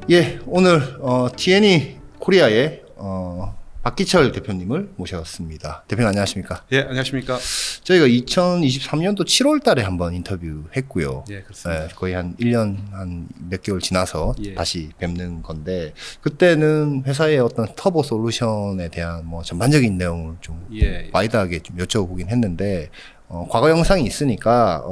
예, 오늘 TNE 코리아의 박기철 대표님을 모셨습니다. 대표님 안녕하십니까? 예, 안녕하십니까? 저희가 2023년도 7월 달에 한번 인터뷰했고요. 예, 그렇습니다. 예, 거의 한 1년 한 몇 개월 지나서 예. 다시 뵙는 건데, 그때는 회사의 어떤 터보 솔루션에 대한 뭐 전반적인 내용을 좀 예. 와이드하게 좀 여쭤보긴 했는데, 과거 영상이 있으니까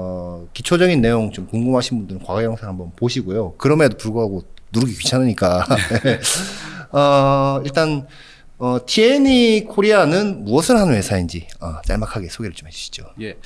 기초적인 내용 좀 궁금하신 분들은 과거 영상 한번 보시고요. 그럼에도 불구하고 누르기 귀찮으니까 일단 TNE 코리아는 무엇을 하는 회사인지 짤막하게 소개를 좀 해주시죠. 예.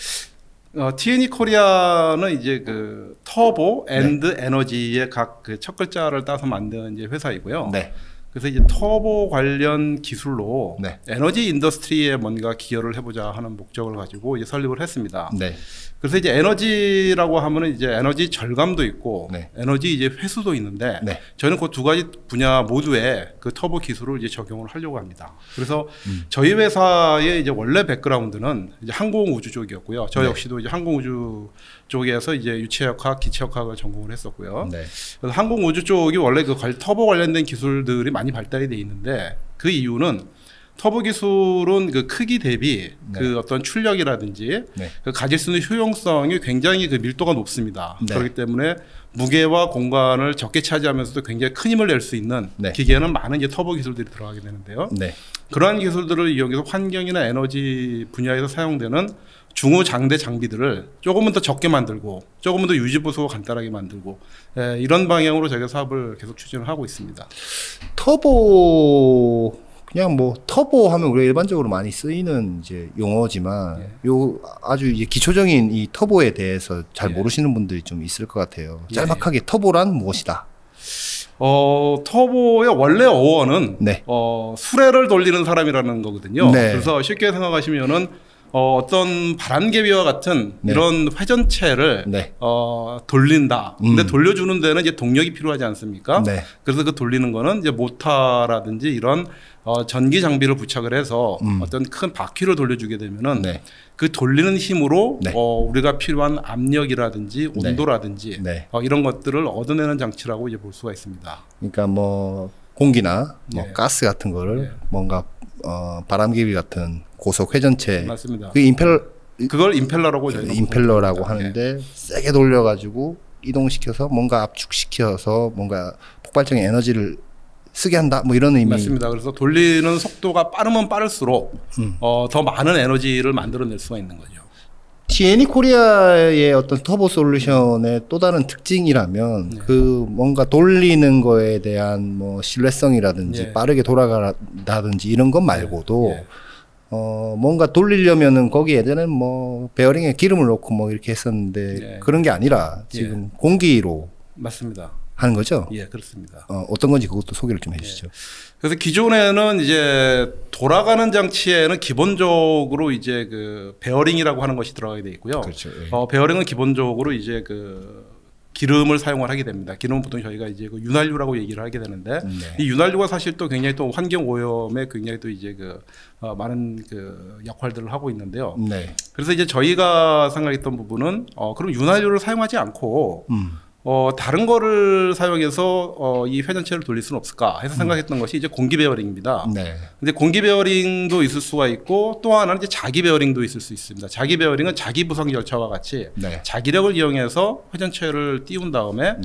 TNE 코리아는 이제 그 터보 앤드 에너지의 각 그 첫 글자를 따서 만든 이제 회사이고요. 네. 그래서 이제 터보 관련 기술로 네. 에너지 인더스트리에 뭔가 기여를 해보자 하는 목적을 가지고 이제 설립을 했습니다. 네. 그래서 이제 에너지라고 하면은 이제 에너지 절감도 있고 네. 에너지 이제 회수도 있는데 네. 저희는 그 두 가지 분야 모두에 그 터보 기술을 이제 적용을 하려고 합니다. 그래서 저희 회사의 이제 원래 백그라운드는 이제 항공우주 쪽이었고요. 저 역시도 이제 항공우주 쪽에서 이제 유체역학, 기체역학을 전공을 했었고요. 네. 그래서 항공우주 쪽이 원래 그 터보 관련된 기술들이 많이 발달이 돼 있는데 그 이유는 터보 기술은 그 크기 대비 네. 그 어떤 출력이라든지 네. 그 가질 수 있는 효용성이 굉장히 그 밀도가 높습니다. 네. 그렇기 때문에 무게와 공간을 적게 차지하면서도 굉장히 큰 힘을 낼 수 있는 네. 기계에는 많은 이제 터보 기술들이 들어가게 되는데요. 네. 그러한 기술들을 이용해서 환경이나 에너지 분야에서 사용되는 중후장대 장비들을 조금은 더 적게 만들고 조금은 더 유지보수가 간단하게 만들고 이런 방향으로 저희가 사업을 계속 추진을 하고 있습니다. 터보 그냥 뭐 터보 하면 우리가 일반적으로 많이 쓰이는 이제 용어지만 요 아주 이제 기초적인 이 터보에 대해서 잘 모르시는 분들이 좀 있을 것 같아요. 짤막하게 터보란 무엇이다? 터보의 원래 어원은 네. 수레를 돌리는 사람이라는 거거든요. 네. 그래서 쉽게 생각하시면은 어떤 바람개비와 같은 이런 회전체를 돌린다. 근데 돌려주는 데는 이제 동력이 필요하지 않습니까? 네. 그래서 그 돌리는 거는 이제 모터라든지 이런 전기 장비를 부착을 해서 어떤 큰 바퀴를 돌려주게 되면은 그 돌리는 힘으로 우리가 필요한 압력이라든지 온도라든지 이런 것들을 얻어내는 장치라고 이제 볼 수가 있습니다. 그러니까 뭐 공기나 뭐 가스 같은 거를 뭔가 바람개비 같은 고속 회전체, 맞습니다. 그걸 임펠러라고 저희가 임펠러라고 하는데 세게 돌려가지고 이동시켜서 뭔가 압축시켜서 뭔가 폭발적인 에너지를 쓰게 한다, 뭐 이런 의미. 맞습니다. 그래서 돌리는 속도가 빠르면 빠를수록 더 많은 에너지를 만들어낼 수가 있는 거죠. TNE 코리아의 어떤 터보 솔루션의 또 다른 특징이라면 그 뭔가 돌리는 거에 대한 뭐 신뢰성이라든지 빠르게 돌아간다든지 이런 것 말고도 뭔가 돌리려면은 거기 예전에는 뭐 베어링에 기름을 넣고 뭐 이렇게 했었는데 그런 게 아니라 지금 공기로 맞습니다. 하는 거죠? 예, 그렇습니다. 어떤 건지 그것도 소개를 좀 해주시죠. 그래서 기존에는 이제 돌아가는 장치에는 기본적으로 이제 그 베어링이라고 하는 것이 들어가게 돼 있고요. 그렇죠. 베어링은 기본적으로 이제 그 기름을 사용을 하게 됩니다. 기름은 보통 저희가 이제 그 윤활유라고 얘기를 하게 되는데 이 윤활유가 사실 또 굉장히 또 환경 오염에 굉장히 또 이제 그 많은 그 역할들을 하고 있는데요. 그래서 이제 저희가 생각했던 부분은 그럼 윤활유를 사용하지 않고 다른 거를 사용해서 이 회전체를 돌릴 수는 없을까 해서 생각했던 것이 이제 공기 베어링입니다. 근데 공기 베어링도 있을 수가 있고 또 하나는 이제 자기 베어링도 있을 수 있습니다. 자기 베어링은 자기 부상 절차와 같이 자기력을 이용해서 회전체를 띄운 다음에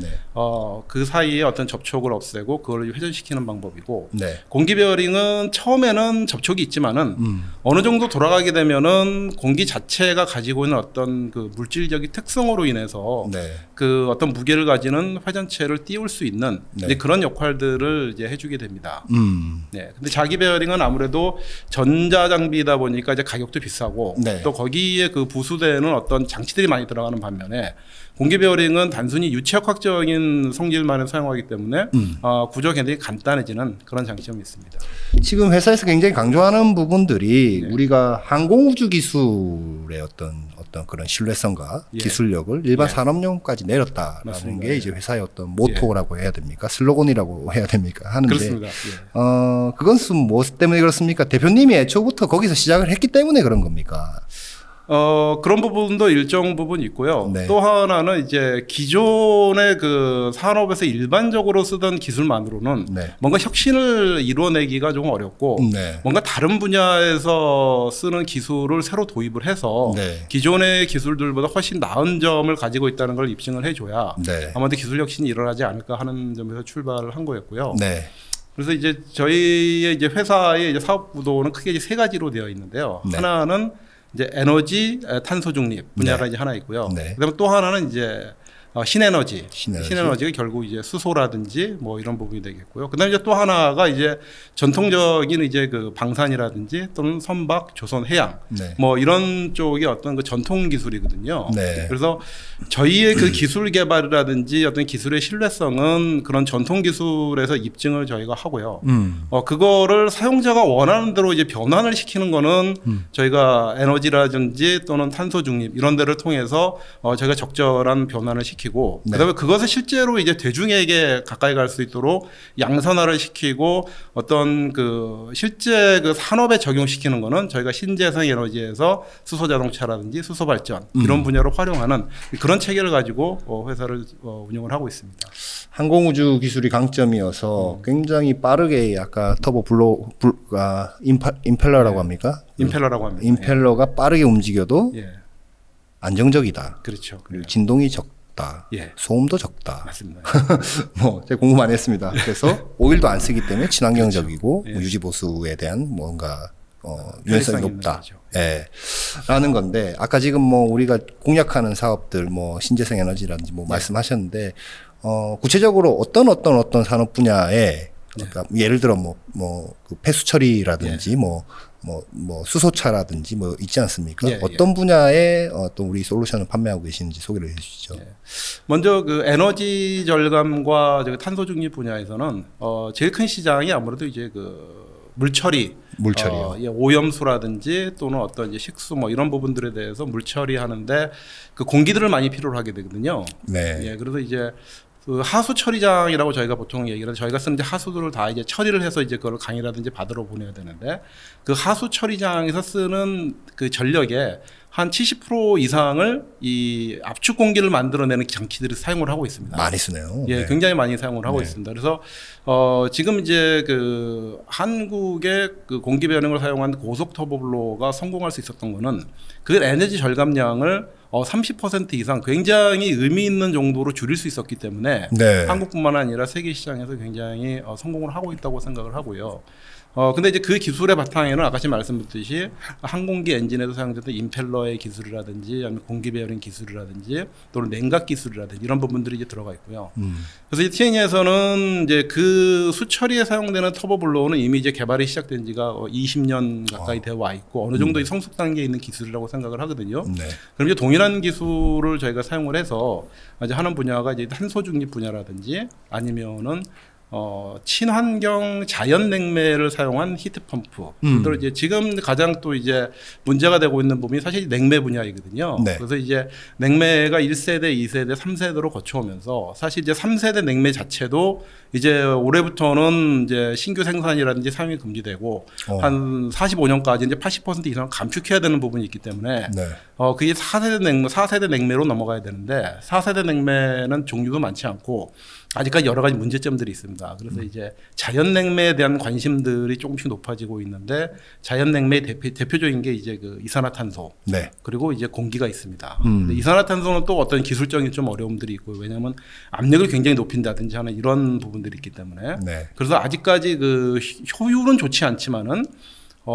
그 사이에 어떤 접촉을 없애고 그걸 회전시키는 방법이고 공기 베어링은 처음에는 접촉이 있지만은 어느 정도 돌아가게 되면은 공기 자체가 가지고 있는 어떤 그 물질적인 특성으로 인해서 그 어떤 무게를 가지는 회전체를 띄울 수 있는 이제 그런 역할들을 이제 해주게 됩니다. 근데 자기 베어링은 아무래도 전자 장비다 보니까 이제 가격도 비싸고 또 거기에 그 부수되는 어떤 장치들이 많이 들어가는 반면에 공기 베어링은 단순히 유체역학적인 성질만을 사용하기 때문에 구조 굉장히 간단해지는 그런 장점이 있습니다. 지금 회사에서 굉장히 강조하는 부분들이 우리가 항공우주 기술의 어떤 그런 신뢰성과 기술력을 일반 산업용까지 내렸다라는 게 이제 회사의 어떤 모토라고 해야 됩니까? 슬로건이라고 해야 됩니까? 하는데 그렇습니다. 그건 무엇 때문에 그렇습니까? 대표님이 애초부터 거기서 시작을 했기 때문에 그런 겁니까? 그런 부분도 일정 부분 있고요. 네. 또 하나는 이제 기존의 그 산업에서 일반적으로 쓰던 기술만으로는 네. 뭔가 혁신을 이뤄내기가 좀 어렵고 네. 뭔가 다른 분야에서 쓰는 기술을 새로 도입을 해서 네. 기존의 기술들보다 훨씬 나은 점을 가지고 있다는 걸 입증을 해줘야 네. 아마도 기술 혁신이 일어나지 않을까 하는 점에서 출발을 한 거였고요. 네. 그래서 이제 저희의 이제 회사의 이제 사업 구도는 크게 이제 세 가지로 되어 있는데요. 네. 하나는 이제 에너지, 탄소 중립 분야가 네. 이제 하나 있고요. 네. 그다음에 또 하나는 이제 신에너지. 신에너지. 신에너지가 결국 이제 수소라든지 뭐 이런 부분이 되겠고요. 그다음에 이제 또 하나가 이제 전통적인 이제 그 방산이라든지 또는 선박, 조선, 해양 네. 뭐 이런 쪽의 어떤 그 전통 기술이거든요. 네. 그래서 저희의 그 기술 개발이라든지 어떤 기술의 신뢰성은 그런 전통 기술에서 입증을 저희가 하고요. 그거를 사용자가 원하는 대로 이제 변환을 시키는 거는 저희가 에너지라든지 또는 탄소 중립 이런 데를 통해서 저희가 적절한 변환을 시키고 네. 그다음에 그것을 실제로 이제 대중에게 가까이 갈 수 있도록 양산화를 시키고 어떤 그 실제 그 산업에 적용시키는 거는 저희가 신재생 에너지에서 수소 자동차라든지 수소 발전 이런 분야로 활용하는 그런 체계를 가지고 회사를 운영을 하고 있습니다. 항공우주 기술이 강점이어서 굉장히 빠르게 아까 임펠러라고 합니까? 임펠러라고 합니다. 임펠러가 빠르게 움직여도 예. 안정적이다. 그렇죠. 그리고 진동이 적다. 예. 소음도 적다. 맞습니다. 뭐 제가 공부 많이 했습니다. 그래서 오일도 안 쓰기 때문에 친환경적이고 그렇죠. 예. 유지 보수에 대한 뭔가 유연성이 높다. 거죠. 예. 라는 건데 아까 지금 뭐 우리가 공략하는 사업들 뭐 신재생 에너지라든지 뭐 말씀하셨는데 구체적으로 어떤 산업 분야에 그러니까 예를 들어 그 폐수 처리라든지 뭐 수소차라든지 뭐 있지 않습니까? 어떤 분야에 또 우리 솔루션을 판매하고 계시는지 소개를 해 주시죠. 먼저 그 에너지 절감과 탄소 중립 분야에서는 제일 큰 시장이 아무래도 이제 그 물처리요. 오염수라든지 또는 어떤 이제 식수 뭐 이런 부분들에 대해서 물처리하는데 그 공기들을 많이 필요로 하게 되거든요. 네. 예, 그래서 이제 그 하수 처리장이라고 저희가 보통 얘기를 해서 저희가 쓰는 이제 하수들을 다 이제 처리를 해서 이제 그걸 강이라든지 바다로 보내야 되는데 그 하수 처리장에서 쓰는 그 전력의 한 70% 이상을 이 압축 공기를 만들어내는 장치들을 사용을 하고 있습니다. 많이 쓰네요. 예, 네. 굉장히 많이 사용을 하고 있습니다. 그래서 지금 이제 그 한국의 그 공기 변형을 사용한 고속 터보블로가 성공할 수 있었던 거는 그 에너지 절감량을 30% 이상 굉장히 의미 있는 정도로 줄일 수 있었기 때문에 네. 한국뿐만 아니라 세계 시장에서 굉장히 성공을 하고 있다고 생각을 하고요. 근데 이제 그 기술의 바탕에는 아까 말씀드렸듯이 항공기 엔진에도 사용되던 임펠러의 기술이라든지 아니면 공기 배열인 기술이라든지 또는 냉각 기술이라든지 이런 부분들이 이제 들어가 있고요. 그래서 이 TNE에서는 이제 그 수처리에 사용되는 터보블로우는 이미 이제 개발이 시작된 지가 20년 가까이 되어 와 있고 어느 정도 성숙 단계에 있는 기술이라고 생각을 하거든요. 네. 그럼 이제 동일한 기술을 저희가 사용을 해서 이제 하는 분야가 이제 탄소 중립 분야라든지 아니면은 친환경 자연 냉매를 사용한 히트펌프. 또 이제 지금 가장 또 이제 문제가 되고 있는 부분이 사실 냉매 분야이거든요. 네. 그래서 이제 냉매가 1세대, 2세대, 3세대로 거쳐오면서 사실 이제 3세대 냉매 자체도 이제 올해부터는 이제 신규 생산이라든지 사용이 금지되고 한 45년까지 이제 80% 이상 감축해야 되는 부분이 있기 때문에 네. 그게 4세대 냉매로 넘어가야 되는데 4세대 냉매는 종류도 많지 않고 아직까지 여러 가지 문제점들이 있습니다. 그래서 이제 자연 냉매에 대한 관심들이 조금씩 높아지고 있는데 자연 냉매의 대표적인 게 이제 그 이산화탄소. 네. 그리고 이제 공기가 있습니다. 근데 이산화탄소는 또 어떤 기술적인 좀 어려움들이 있고요. 왜냐하면 압력을 굉장히 높인다든지 하는 이런 부분들이 있기 때문에. 네. 그래서 아직까지 그 효율은 좋지 않지만은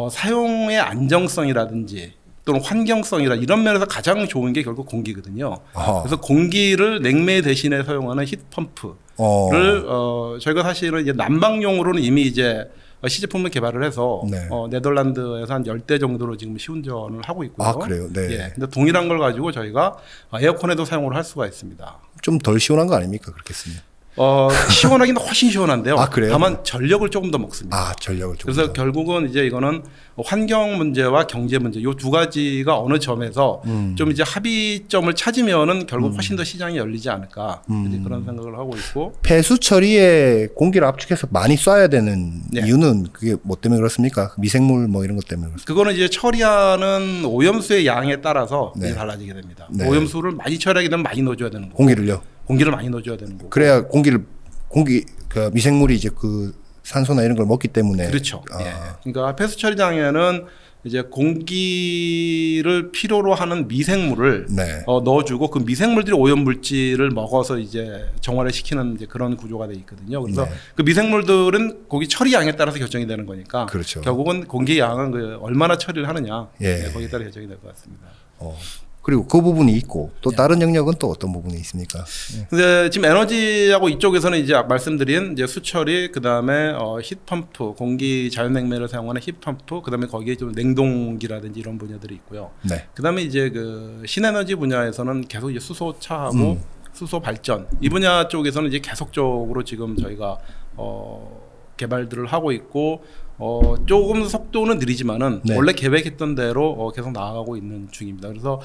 사용의 안정성이라든지 또는 환경성이라 이런 면에서 가장 좋은 게 결국 공기거든요. 그래서 공기를 냉매 대신에 사용하는 히트펌프를 저희가 사실은 이제 난방용으로는 이미 이제 시제품을 개발을 해서 네. 네덜란드에서 한 10대 정도로 지금 시운전을 하고 있고요. 아, 그래요? 네. 예. 근데 동일한 걸 가지고 저희가 에어컨에도 사용을 할 수가 있습니다. 좀 덜 시원한 거 아닙니까? 그렇게 쓰면. 시원하기는 훨씬 시원한데요. 아, 그래요? 다만 전력을 조금 더 먹습니다. 아, 전력을 조금 그래서 더. 결국은 이제 이거는 환경 문제와 경제 문제 요 두 가지가 어느 점에서 좀 이제 합의점을 찾으면은 결국 훨씬 더 시장이 열리지 않을까 이제 그런 생각을 하고 있고. 폐수 처리에 공기를 압축해서 많이 쏴야 되는 네. 이유는 그게 뭐 때문에 그렇습니까? 미생물 뭐 이런 것 때문에 그렇습니까? 그거는 이제 처리하는 오염수의 양에 따라서 네. 이제 달라지게 됩니다. 네. 오염수를 많이 처리하게 되면 많이 넣어줘야 되는 거고. 공기를요? 공기를 많이 넣어줘야 되는 거고. 그래야 그 미생물이 이제 그 산소나 이런 걸 먹기 때문에. 그렇죠. 아. 예. 그러니까 폐수 처리장에는 이제 공기를 필요로 하는 미생물을 네. 넣어주고 그 미생물들이 오염 물질을 먹어서 이제 정화를 시키는 이제 그런 구조가 돼 있거든요. 그래서 네. 그 미생물들은 고기 처리 양에 따라서 결정이 되는 거니까. 그렇죠. 결국은 공기 양은 그 얼마나 처리를 하느냐. 예. 네, 거기에 따라 결정이 될 것 같습니다. 그리고 그 부분이 있고 또 네. 다른 영역은 또 어떤 부분이 있습니까? 근데 지금 에너지하고 이쪽에서는 이제 말씀드린 이제 수처리, 그 다음에 히트펌프, 공기 자연냉매를 사용하는 히트펌프, 그 다음에 거기에 좀 냉동기라든지 이런 분야들이 있고요. 네. 그 다음에 이제 그 신에너지 분야에서는 계속 이제 수소차하고 수소 발전 이 분야 쪽에서는 이제 계속적으로 지금 저희가 개발들을 하고 있고 조금 속도는 느리지만은 네. 원래 계획했던 대로 계속 나아가고 있는 중입니다. 그래서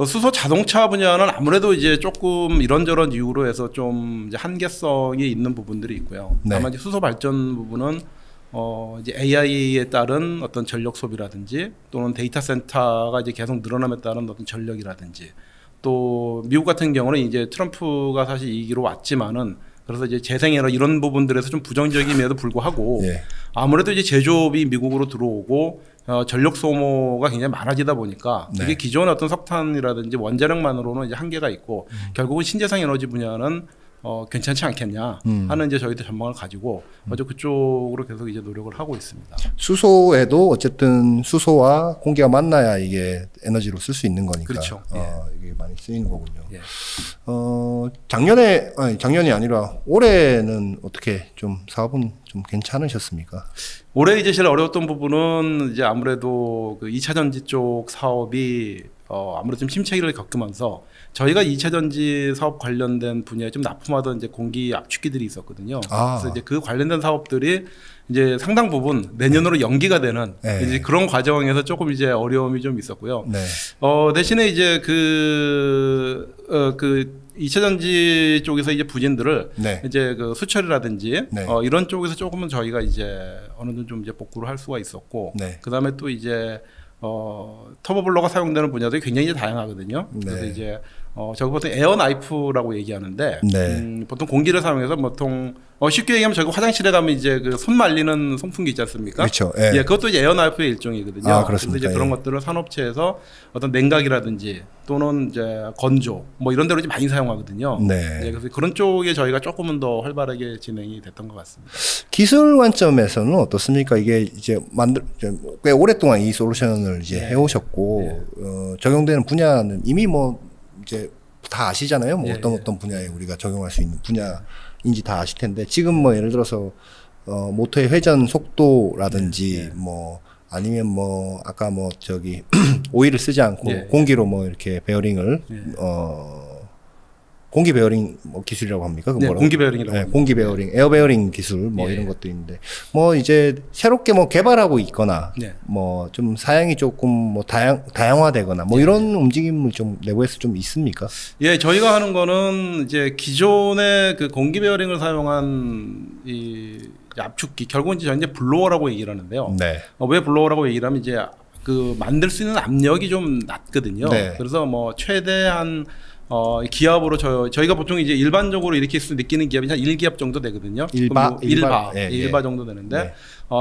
수소 자동차 분야는 아무래도 이제 조금 이런저런 이유로 해서 좀 이제 한계성이 있는 부분들이 있고요. 네. 다만 이제 수소 발전 부분은 이제 AI에 따른 어떤 전력 소비라든지 또는 데이터 센터가 이제 계속 늘어남에 따른 어떤 전력이라든지 또 미국 같은 경우는 이제 트럼프가 사실 이기로 왔지만은 그래서 이제 재생에너 이런 부분들에서 좀 부정적임에도 불구하고 예. 아무래도 이제 제조업이 미국으로 들어오고 전력 소모가 굉장히 많아지다 보니까 네. 이게 기존의 어떤 석탄이라든지 원자력만으로는 이제 한계가 있고 결국은 신재생 에너지 분야는 괜찮지 않겠냐 하는 이제 저희도 전망을 가지고 그쪽으로 계속 이제 노력을 하고 있습니다. 수소에도 어쨌든 수소와 공기가 만나야 이게 에너지로 쓸 수 있는 거니까. 그렇죠. 이게 많이 쓰이는 거군요. 예. 작년이 아니라 올해는 어떻게 좀 사업은 좀 괜찮으셨습니까? 올해 이제 제일 어려웠던 부분은 이제 아무래도 그 2차 전지 쪽 사업이 아무래도 좀 침체기를 겪으면서 저희가 2차 전지 사업 관련된 분야에 좀 납품하던 이제 공기 압축기들이 있었거든요. 그래서 이제 그 관련된 사업들이 이제 상당 부분 내년으로 연기가 되는 네. 이제 그런 과정에서 조금 이제 어려움이 좀 있었고요. 네. 대신에 이제 그 2차 전지 쪽에서 이제 부진들을 네. 이제 그 수철이라든지 네. 이런 쪽에서 조금은 저희가 이제 어느 정도 좀 이제 복구를 할 수가 있었고 네. 그 다음에 또 이제 터보블러가 사용되는 분야도 굉장히 다양하거든요. 네. 그래서 이제 저거 보통 에어 나이프라고 얘기하는데 네. 보통 공기를 사용해서 보통 쉽게 얘기하면 저희 화장실에 가면 이제 그 손 말리는 송풍기 있지 않습니까? 그렇죠. 예. 예, 그것도 이제 에어 나이프의 일종이거든요. 아, 그래서 그렇습니까? 이제 그런 예. 것들을 산업체에서 어떤 냉각이라든지 또는 이제 건조 뭐 이런 데로 이제 많이 사용하거든요. 네. 예, 그래서 그런 쪽에 저희가 조금은 더 활발하게 진행이 됐던 것 같습니다. 기술 관점에서는 어떻습니까? 이게 이제 꽤 오랫동안 이 솔루션을 이제 네. 해오셨고 적용되는 분야는 이미 뭐 이제 다 아시잖아요. 뭐 예, 어떤 분야에 우리가 적용할 수 있는 분야인지 다 아실 텐데 지금 뭐 예를 들어서 모터의 회전 속도라든지 뭐 아니면 뭐 아까 뭐 저기 오일을 쓰지 않고 예. 공기로 뭐 이렇게 베어링을 예. 공기 베어링 뭐 기술이라고 합니까? 그 네, 뭐라고? 공기 베어링이라고 네, 합니다. 공기 베어링, 에어 베어링 기술 뭐 예. 이런 것도 있는데 뭐 이제 새롭게 뭐 개발하고 있거나 네. 뭐 좀 사양이 조금 뭐 다양화되거나 뭐 이런 움직임을 좀 내부에서 좀 있습니까? 예, 저희가 하는 거는 이제 기존의 그 공기 베어링을 사용한 이 압축기, 결국은 이제 저희 블로어라고 얘기를 하는데요. 네. 왜 블로어라고 얘기를 하면 이제 그 만들 수 있는 압력이 좀 낮거든요. 네. 그래서 뭐 최대한 기압으로 저희가 보통 이제 일반적으로 이렇게 느끼는 기압이 한 1기압 정도 되거든요. 일바? 예, 예. 1바 정도 되는데 네.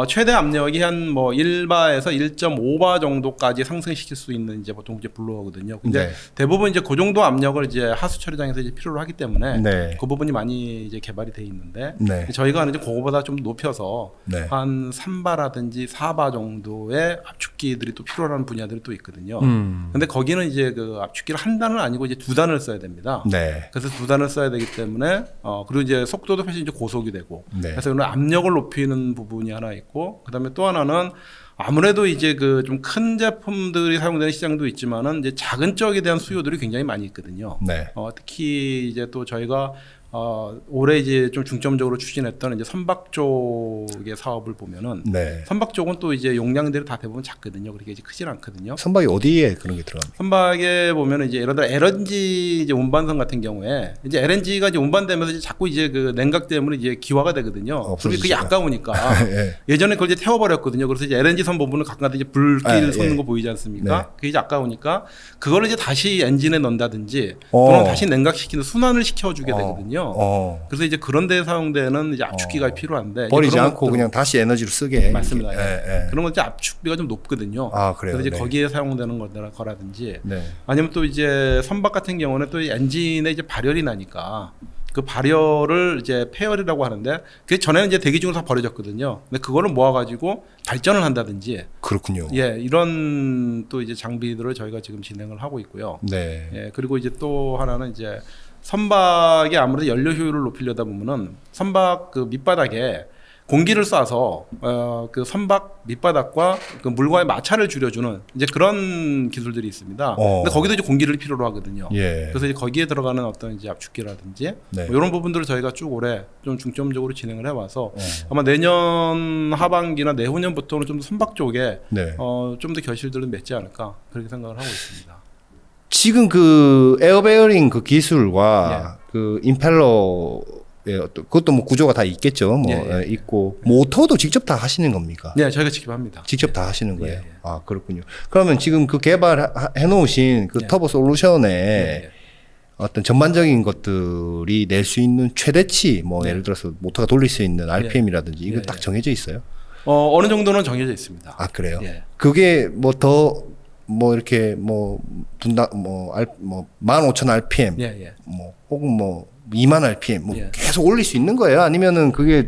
최대 압력이 한 뭐 1바에서 1.5바 정도까지 상승시킬 수 있는 이제 보통 이제 블로어거든요. 근데 네. 대부분 이제 그 정도 압력을 이제 하수 처리장에서 이제 필요로 하기 때문에 네. 그 부분이 많이 이제 개발이 돼 있는데 네. 저희가 하는 이제 그거보다 좀 높여서 네. 한 3바라든지 4바 정도의 압축기들이 또 필요한 분야들이 또 있거든요. 근데 거기는 이제 그 압축기를 한 단은 아니고 이제 두 단을 써야 됩니다. 네. 그래서 두 단을 써야 되기 때문에 그리고 이제 속도도 훨씬 이제 고속이 되고 네. 그래서 이런 압력을 높이는 부분이 하나 있고 그다음에 또 하나는 아무래도 이제 그 좀 큰 제품들이 사용되는 시장도 있지만은 이제 작은 쪽에 대한 수요들이 굉장히 많이 있거든요. 네. 특히 이제 또 저희가 올해 이제 좀 중점적으로 추진했던 이제 선박 쪽의 사업을 보면은 네. 선박 쪽은 또 이제 용량들이 다 대부분 작거든요. 그렇게 이제 크진 않거든요. 선박이 어디에 그런 게 들어갑니까? 선박에 보면은 이제 예를 들어 LNG 이제 운반선 같은 경우에 이제 LNG가 이제 운반되면서 이제 자꾸 이제 그 냉각 때문에 이제 기화가 되거든요. 그게 아까우니까 예. 예전에 그걸 이제 태워버렸거든요. 그래서 이제 LNG 선 부분을 가끔가다 이제 불길 솟는 거 보이지 않습니까? 네. 그게 이제 아까우니까 그걸 이제 다시 엔진에 넣는다든지 또는 다시 냉각시키는 순환을 시켜주게 되거든요. 그래서 이제 그런 데 사용되는 이제 압축기가 필요한데 버리지 않고 그냥 다시 에너지로 쓰게. 맞습니다. 그런 건 이제 압축비가 좀 높거든요. 그래요. 그래서 이제 거기에 사용되는 거라든지 아니면 또 이제 선박 같은 경우는 또 엔진에 이제 발열이 나니까 그 발열을 이제 폐열이라고 하는데 그 전에는 이제 대기 중으로 다 버려졌거든요. 근데 그거를 모아가지고 발전을 한다든지. 그렇군요. 예, 이런 또 이제 장비들을 저희가 지금 진행을 하고 있고요. 네. 예, 그리고 이제 또 하나는 이제 선박의 아무래도 연료 효율을 높이려다 보면은 선박 그 밑바닥에 공기를 쏴서 그 선박 밑바닥과 그 물과의 마찰을 줄여주는 이제 그런 기술들이 있습니다. 근데 거기도 이제 공기를 필요로 하거든요. 예. 그래서 이제 거기에 들어가는 어떤 이제 압축기라든지 네. 뭐 이런 부분들을 저희가 쭉 올해 좀 중점적으로 진행을 해와서 아마 내년 하반기나 내후년부터는 좀 선박 쪽에 네. 좀 더 결실들을 맺지 않을까 그렇게 생각을 하고 있습니다. 지금 그 에어베어링 그 기술과 그 임펠러 그것도 뭐 구조가 다 있겠죠. 뭐 있고 모터도 직접 다 하시는 겁니까? 네, 저희가 직접 합니다. 직접 다 하시는 거예요. 아, 그렇군요. 그러면 지금 그 개발해 놓으신 그 터보 솔루션에 어떤 전반적인 것들이 낼 수 있는 최대치 뭐 예를 들어서 모터가 돌릴 수 있는 RPM이라든지 이거 딱 정해져 있어요? 어느 정도는 정해져 있습니다. 아, 그래요? 그게 뭐 뭐 이렇게 뭐 분당 뭐 15,000 RPM 뭐 혹은 뭐 2만 RPM 뭐 계속 올릴 수 있는 거예요? 아니면은 그게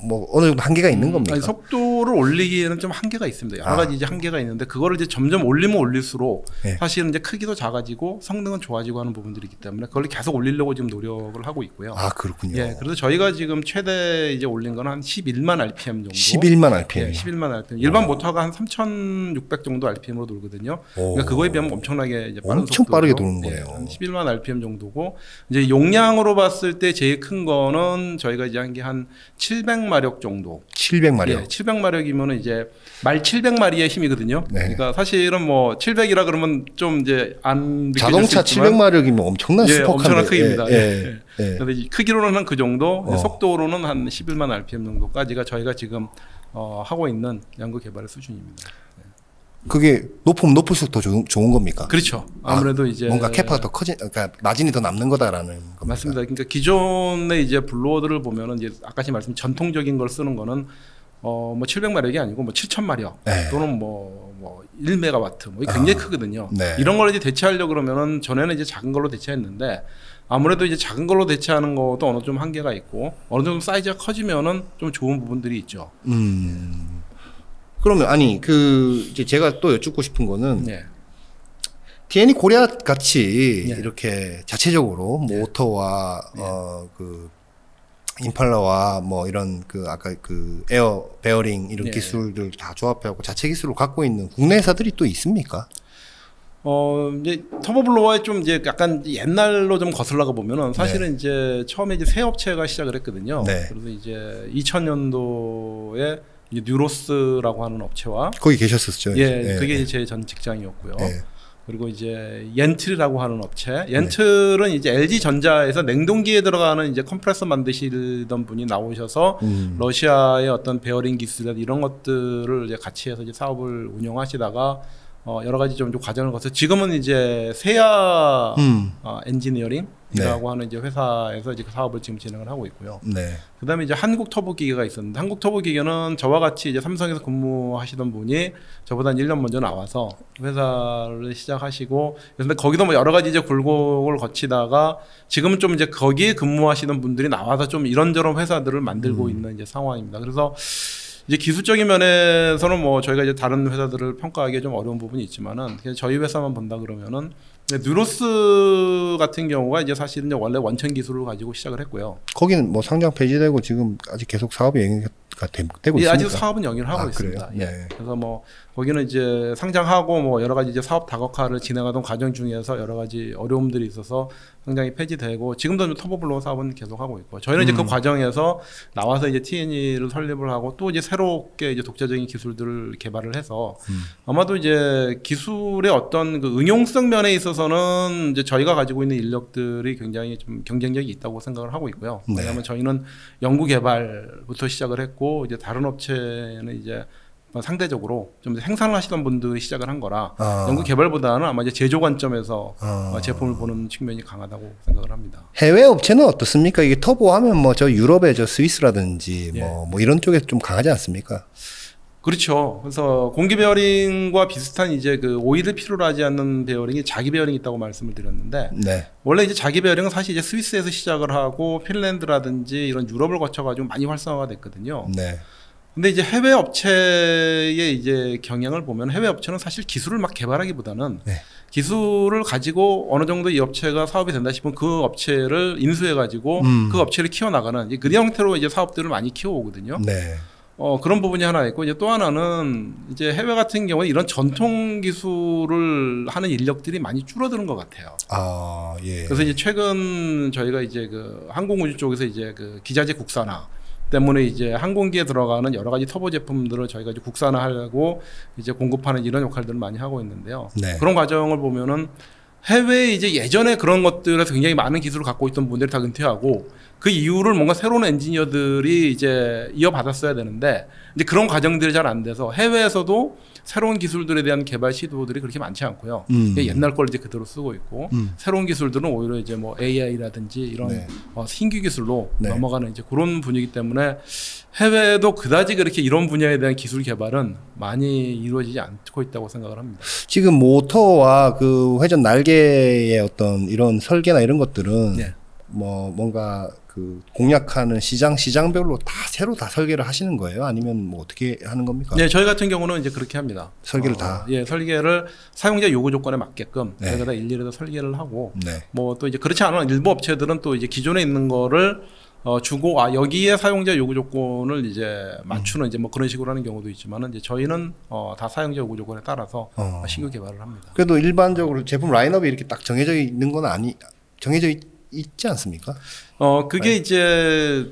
뭐 어느 정도 한계가 있는 겁니까? 아니, 속도를 올리기에는 좀 한계가 있습니다. 여러 가지 이제 한계가 있는데 그거를 이제 점점 올리면 올릴수록 사실은 이제 크기도 작아지고 성능은 좋아지고 하는 부분들이 있기 때문에 그걸 계속 올리려고 지금 노력을 하고 있고요. 아, 그렇군요. 예, 그래서 저희가 지금 최대 이제 올린 건 한 11만 RPM 정도. 11만 RPM. 11만 RPM. 일반 모터가 한 3,600 정도 RPM으로 돌거든요. 그러니까 그거에 비하면 엄청나게 이제 빠른 엄청 속도로, 빠르게 도는 거네요. 한 11만 RPM 정도고 이제 용량으로 봤을 때 제일 큰 거는 저희가 이제 한 게 한 700마력 정도. 700마력. 예, 700마력이면은 이제 말 700마리의 힘이거든요. 그러니까 사실은 뭐 700이라 그러면 좀 이제 안 느껴질 자동차 수 있지만 700마력이면 엄청난 슈퍼카인데. 엄청난 크기입니다. 그래서 크기로는 한 그 정도, 속도로는 한 11만 RPM 정도까지가 저희가 지금 하고 있는 연구 개발의 수준입니다. 그게 높으면 높을수록 더 좋은 겁니까? 그렇죠. 아무래도 이제 뭔가 캐파가 더 그러니까 마진이 더 남는 거다라는 겁니다. 맞습니다. 그러니까 기존의 이제 블로어들을 보면은 이제 아까 말씀 전통적인 걸 쓰는 거는 뭐 700마력이 아니고 뭐 7,000마력 또는 뭐 1메가와트 뭐 굉장히 크거든요. 이런 걸 이제 대체하려고 그러면은 전에는 이제 작은 걸로 대체했는데 아무래도 이제 작은 걸로 대체하는 것도 어느 좀 한계가 있고 어느 정도 사이즈가 커지면은 좀 좋은 부분들이 있죠. 그러면 아니 그 이제 제가 또 여쭙고 싶은 거는 TNE 코리아 같이 이렇게 자체적으로 모터와 그 임팔라와 뭐 이런 그 아까 그 에어 베어링 이런 기술들 다 조합해갖고 자체 기술을 갖고 있는 국내 회사들이 또 있습니까? 이제 터보블로어에 좀 이제 약간 옛날로 좀 거슬러가 보면은 사실은 이제 처음에 이제 새 업체가 시작을 했거든요. 그래서 이제 2000년도에 이제 뉴로스라고 하는 업체와 거기 계셨었죠. 그게 제 전 직장이었고요. 그리고 이제 옌틀이라고 하는 업체. 옌틀은 이제 LG 전자에서 냉동기에 들어가는 이제 컴프레서 만드시던 분이 나오셔서 러시아의 어떤 베어링 기술 이런 것들을 이제 같이 해서 이제 사업을 운영하시다가 여러 가지 좀 과정을 거쳐 지금은 이제 세아 엔지니어링이라고 하는 이제 회사에서 이제 그 사업을 지금 진행을 하고 있고요. 그다음에 이제 한국 터보기계가 있었는데 한국 터보기계는 저와 같이 이제 삼성에서 근무하시던 분이 저보다 1년 먼저 나와서 회사를 시작하시고 그런데 거기도 뭐 여러 가지 이제 굴곡을 거치다가 지금은 좀 이제 거기에 근무하시던 분들이 나와서 좀 이런저런 회사들을 만들고 있는 이제 상황입니다. 그래서 이제 기술적인 면에서는 뭐 저희가 이제 다른 회사들을 평가하기 좀 어려운 부분이 있지만은 저희 회사만 본다 그러면은 뉴로스 같은 경우가 이제 사실은 이제 원래 원천 기술을 가지고 시작을 했고요. 거기는 뭐 상장 폐지되고 지금 아직 계속 사업이 영위가 되고 있습니까? 아직 사업은 영위를 하고 있습니다. 그래요? 네. 그래서 뭐 거기는 이제 상장하고 뭐 여러 가지 이제 사업 다각화를 진행하던 과정 중에서 여러 가지 어려움들이 있어서 상장이 폐지되고 지금도 터보블로어 사업은 계속 하고 있고 저희는 이제 그 과정에서 나와서 이제 T&E를 설립을 하고 또 이제 새롭게 이제 독자적인 기술들을 개발을 해서 아마도 이제 기술의 어떤 그 응용성 면에 있어서는 이제 저희가 가지고 있는 인력들이 굉장히 좀 경쟁력이 있다고 생각을 하고 있고요. 네. 왜냐하면 저희는 연구 개발부터 시작을 했고 이제 다른 업체는 이제 상대적으로 좀 생산을 하시던 분들이 시작을 한 거라 연구 개발보다는 아마 이제 제조 관점에서 제품을 보는 측면이 강하다고 생각을 합니다. 해외 업체는 어떻습니까? 이게 터보 하면 뭐 저 유럽의 저 스위스라든지 예. 뭐 이런 쪽에 좀 강하지 않습니까? 그렇죠. 그래서 공기 베어링과 비슷한 이제 그 오일을 필요로 하지 않는 베어링이 자기 베어링이 있다고 말씀을 드렸는데 네. 원래 이제 자기 베어링은 사실 이제 스위스에서 시작을 하고 핀란드라든지 이런 유럽을 거쳐가지고 많이 활성화가 됐거든요. 네. 근데 이제 해외 업체의 이제 경향을 보면 해외 업체는 사실 기술을 막 개발하기보다는 네. 기술을 가지고 어느 정도 이 업체가 사업이 된다 싶으면 그 업체를 인수해 가지고 그 업체를 키워나가는 그런 형태로 이제 사업들을 많이 키워오거든요. 네. 그런 부분이 하나 있고 이제 또 하나는 이제 해외 같은 경우는 이런 전통 기술을 하는 인력들이 많이 줄어드는 것 같아요. 아, 예. 그래서 이제 최근 저희가 이제 그 항공우주 쪽에서 이제 그 기자재 국산화 때문에 이제 항공기에 들어가는 여러 가지 터보 제품들을 저희가 이제 국산화하려고 이제 공급하는 이런 역할들을 많이 하고 있는데요. 네. 그런 과정을 보면은 해외에 이제 예전에 그런 것들에서 굉장히 많은 기술을 갖고 있던 분들이 다 은퇴하고 그 이후를 뭔가 새로운 엔지니어들이 이제 이어받았어야 되는데 이제 그런 과정들이 잘 안 돼서 해외에서도 새로운 기술들에 대한 개발 시도들이 그렇게 많지 않고요. 옛날 걸 이제 그대로 쓰고 있고 새로운 기술들은 오히려 이제 뭐 AI라든지 이런 네. 신규 기술로 네. 넘어가는 이제 그런 분위기 때문에 해외도 그다지 그렇게 이런 분야에 대한 기술 개발은 많이 이루어지지 않고 있다고 생각을 합니다. 지금 모터와 그 회전 날개의 어떤 이런 설계나 이런 것들은 네. 뭐 뭔가 그 공략하는 시장별로 다 새로 다 설계를 하시는 거예요? 아니면 뭐 어떻게 하는 겁니까? 네, 저희 같은 경우는 이제 그렇게 합니다. 설계를 다. 예, 설계를 사용자 요구 조건에 맞게끔 네. 저희가 다 일일이 다 설계를 하고 네. 뭐 또 이제 그렇지 않은 일부 업체들은 또 이제 기존에 있는 거를 주고 여기에 사용자 요구 조건을 이제 맞추는 이제 뭐 그런 식으로 하는 경우도 있지만은 이제 저희는 다 사용자 요구 조건에 따라서 신규 개발을 합니다. 그래도 일반적으로 제품 라인업이 이렇게 딱 정해져 있는 건 정해져 있지 않습니까? 그게 네. 이제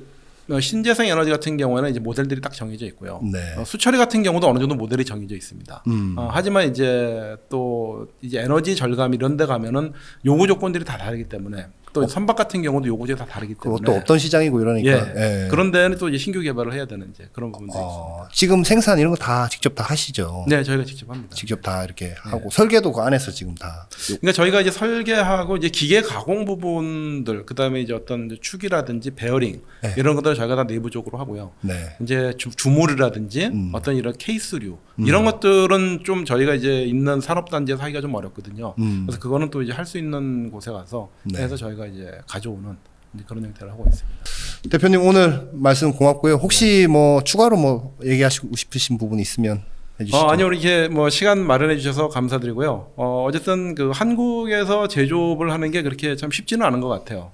신재생 에너지 같은 경우에는 이제 모델들이 딱 정해져 있고요. 네. 수처리 같은 경우도 어느 정도 모델이 정해져 있습니다. 하지만 이제 또 이제 에너지 절감 이런 데 가면은 요구 조건들이 다 다르기 때문에 또 선박 같은 경우도 요구제가 다 다르기 때문에 그것도 없던 시장이고 이러니까. 예. 그런 데는 또 이제 신규 개발을 해야 되는 이제 그런 부분도 있습니다. 지금 생산 이런 거 다 직접 다 하시죠? 네, 저희가 직접 합니다. 직접 다 이렇게 하고 설계도 그 안에서 지금 다. 그러니까 저희가 이제 설계하고 이제 기계 가공 부분들 그다음에 이제 어떤 이제 축이라든지 베어링 네. 이런 것들 저희가 다 내부적으로 하고요. 네. 이제 주물이라든지 어떤 이런 케이스류 이런 것들은 좀 저희가 이제 있는 산업 단지에서 하기가 좀 어렵거든요. 그래서 그거는 또 이제 할 수 있는 곳에 가서 네. 해서 저희가 이제 가져오는 이제 그런 형태를 하고 있습니다. 대표님 오늘 말씀 고맙고요. 혹시 뭐 추가로 뭐 얘기하시고 싶으신 부분이 있으면 해주시죠. 아니요, 이렇게 뭐 시간 마련해 주셔서 감사드리고요. 어쨌든 그 한국에서 제조업을 하는 게 그렇게 참 쉽지는 않은 것 같아요.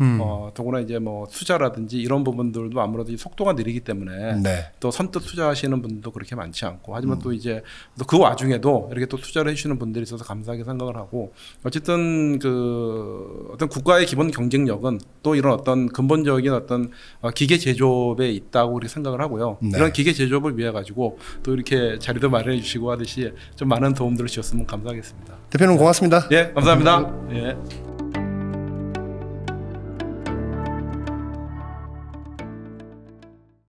더구나 이제 뭐 투자라든지 이런 부분들도 아무래도 속도가 느리기 때문에 네. 또 선뜻 투자하시는 분도 그렇게 많지 않고 하지만 또 이제 또 그 와중에도 이렇게 또 투자를 해주시는 분들이 있어서 감사하게 생각을 하고 어쨌든 그 어떤 국가의 기본 경쟁력은 또 이런 어떤 근본적인 어떤 기계 제조업에 있다고 우리 생각을 하고요. 네. 이런 기계 제조업을 위해 가지고 또 이렇게 자리도 마련해 주시고 하듯이 좀 많은 도움들을 주셨으면 감사하겠습니다. 대표님 고맙습니다. 예, 감사합니다. 예.